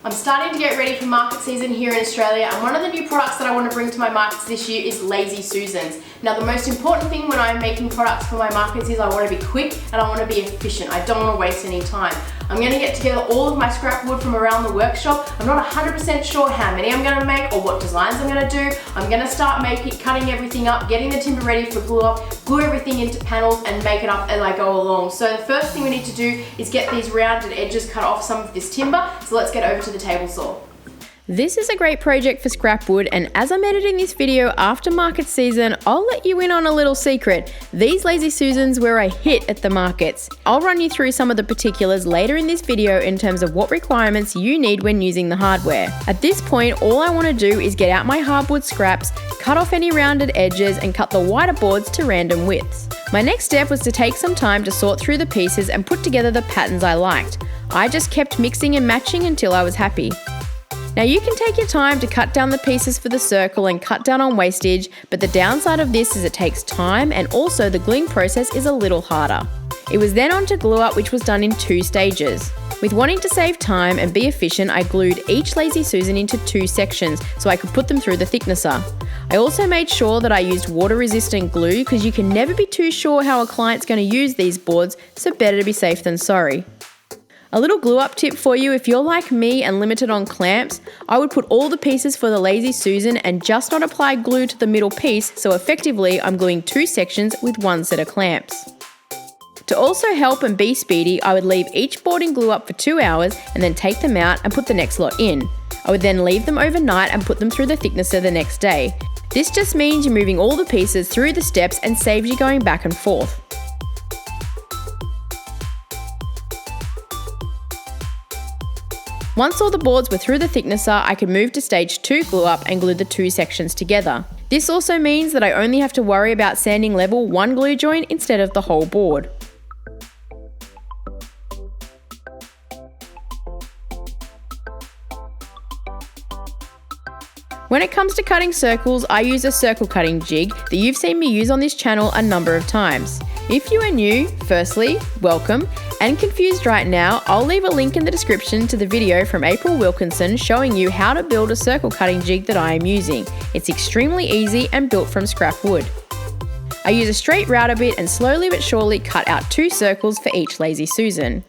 I'm starting to get ready for market season here in Australia, and one of the new products that I want to bring to my markets this year is Lazy Susans. Now, the most important thing when I'm making products for my markets is I want to be quick and I want to be efficient. I don't want to waste any time. I'm going to get together all of my scrap wood from around the workshop. I'm not 100% sure how many I'm going to make or what designs I'm going to do. I'm going to start cutting everything up, getting the timber ready for glue up, glue everything into panels and make it up as I go along. So the first thing we need to do is get these rounded edges cut off some of this timber. So let's get over to the table saw. This is a great project for scrap wood, and as I'm editing this video after market season, I'll let you in on a little secret. These Lazy Susans were a hit at the markets. I'll run you through some of the particulars later in this video in terms of what requirements you need when using the hardware. At this point, all I want to do is get out my hardwood scraps, cut off any rounded edges and cut the wider boards to random widths. My next step was to take some time to sort through the pieces and put together the patterns I liked. I just kept mixing and matching until I was happy. Now you can take your time to cut down the pieces for the circle and cut down on wastage, but the downside of this is it takes time and also the gluing process is a little harder. It was then on to glue up, which was done in 2 stages. With wanting to save time and be efficient, I glued each Lazy Susan into 2 sections so I could put them through the thicknesser. I also made sure that I used water-resistant glue because you can never be too sure how a client's going to use these boards, so better to be safe than sorry. A little glue up tip for you: if you're like me and limited on clamps, I would put all the pieces for the Lazy Susan and just not apply glue to the middle piece, so effectively I'm gluing 2 sections with 1 set of clamps. To also help and be speedy, I would leave each board in glue up for 2 hours and then take them out and put the next lot in. I would then leave them overnight and put them through the thicknesser the next day. This just means you're moving all the pieces through the steps and saves you going back and forth. Once all the boards were through the thicknesser, I could move to stage 2 glue up and glue the 2 sections together. This also means that I only have to worry about sanding level 1 glue joint instead of the whole board. When it comes to cutting circles, I use a circle cutting jig that you've seen me use on this channel a number of times. If you are new, firstly, welcome, and confused right now, I'll leave a link in the description to the video from April Wilkinson showing you how to build a circle cutting jig that I am using. It's extremely easy and built from scrap wood. I use a straight router bit and slowly but surely cut out 2 circles for each Lazy Susan.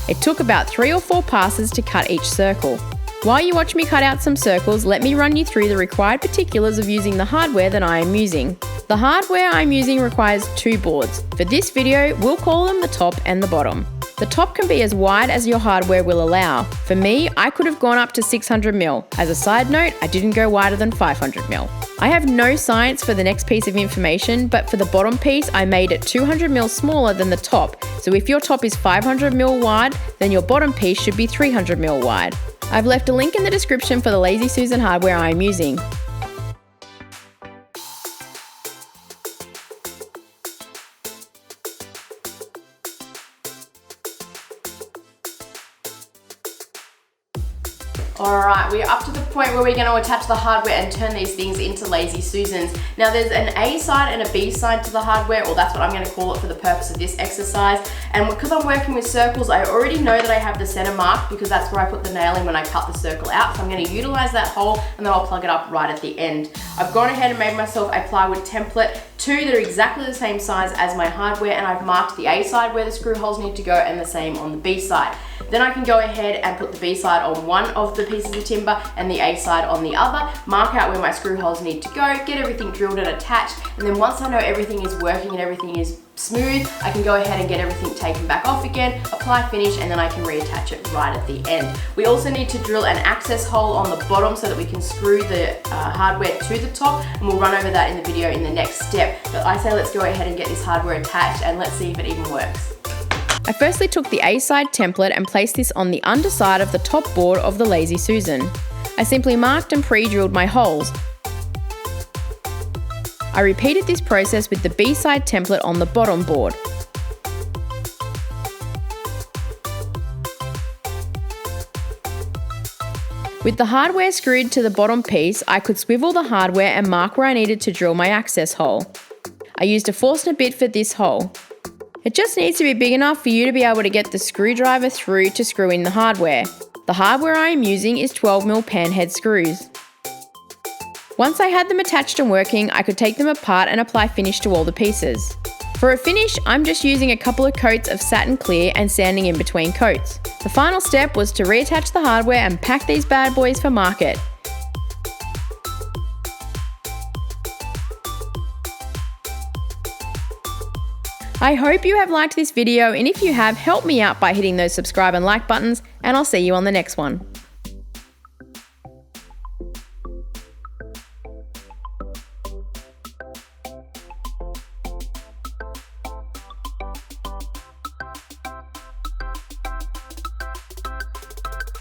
It took about 3 or 4 passes to cut each circle. While you watch me cut out some circles, let me run you through the required particulars of using the hardware that I am using. The hardware I'm using requires 2 boards. For this video, we'll call them the top and the bottom. The top can be as wide as your hardware will allow. For me, I could have gone up to 600mm. As a side note, I didn't go wider than 500mm. I have no science for the next piece of information, but for the bottom piece, I made it 200mm smaller than the top. So if your top is 500mm wide, then your bottom piece should be 300mm wide. I've left a link in the description for the Lazy Susan hardware I am using. Alright, we are up to the point where we're going to attach the hardware and turn these things into Lazy Susans. Now there's an A side and a B side to the hardware, or that's what I'm going to call it for the purpose of this exercise. And because I'm working with circles, I already know that I have the center mark because that's where I put the nail in when I cut the circle out. So I'm going to utilize that hole and then I'll plug it up right at the end. I've gone ahead and made myself a plywood template, 2 that are exactly the same size as my hardware, and I've marked the A side where the screw holes need to go and the same on the B side. Then I can go ahead and put the B side on one of the pieces of timber and the A side on the other, mark out where my screw holes need to go, get everything drilled and attached, and then once I know everything is working and everything is smooth, I can go ahead and get everything taken back off again, apply finish, and then I can reattach it right at the end. We also need to drill an access hole on the bottom so that we can screw the hardware to the top, and we'll run over that in the video in the next step. But I say let's go ahead and get this hardware attached and let's see if it even works. I firstly took the A side template and placed this on the underside of the top board of the Lazy Susan. I simply marked and pre-drilled my holes. I repeated this process with the B side template on the bottom board. With the hardware screwed to the bottom piece, I could swivel the hardware and mark where I needed to drill my access hole. I used a Forstner bit for this hole. It just needs to be big enough for you to be able to get the screwdriver through to screw in the hardware. The hardware I am using is 12mm pan head screws. Once I had them attached and working, I could take them apart and apply finish to all the pieces. For a finish, I'm just using a couple of coats of satin clear and sanding in between coats. The final step was to reattach the hardware and pack these bad boys for market. I hope you have liked this video, and if you have, help me out by hitting those subscribe and like buttons, and I'll see you on the next one.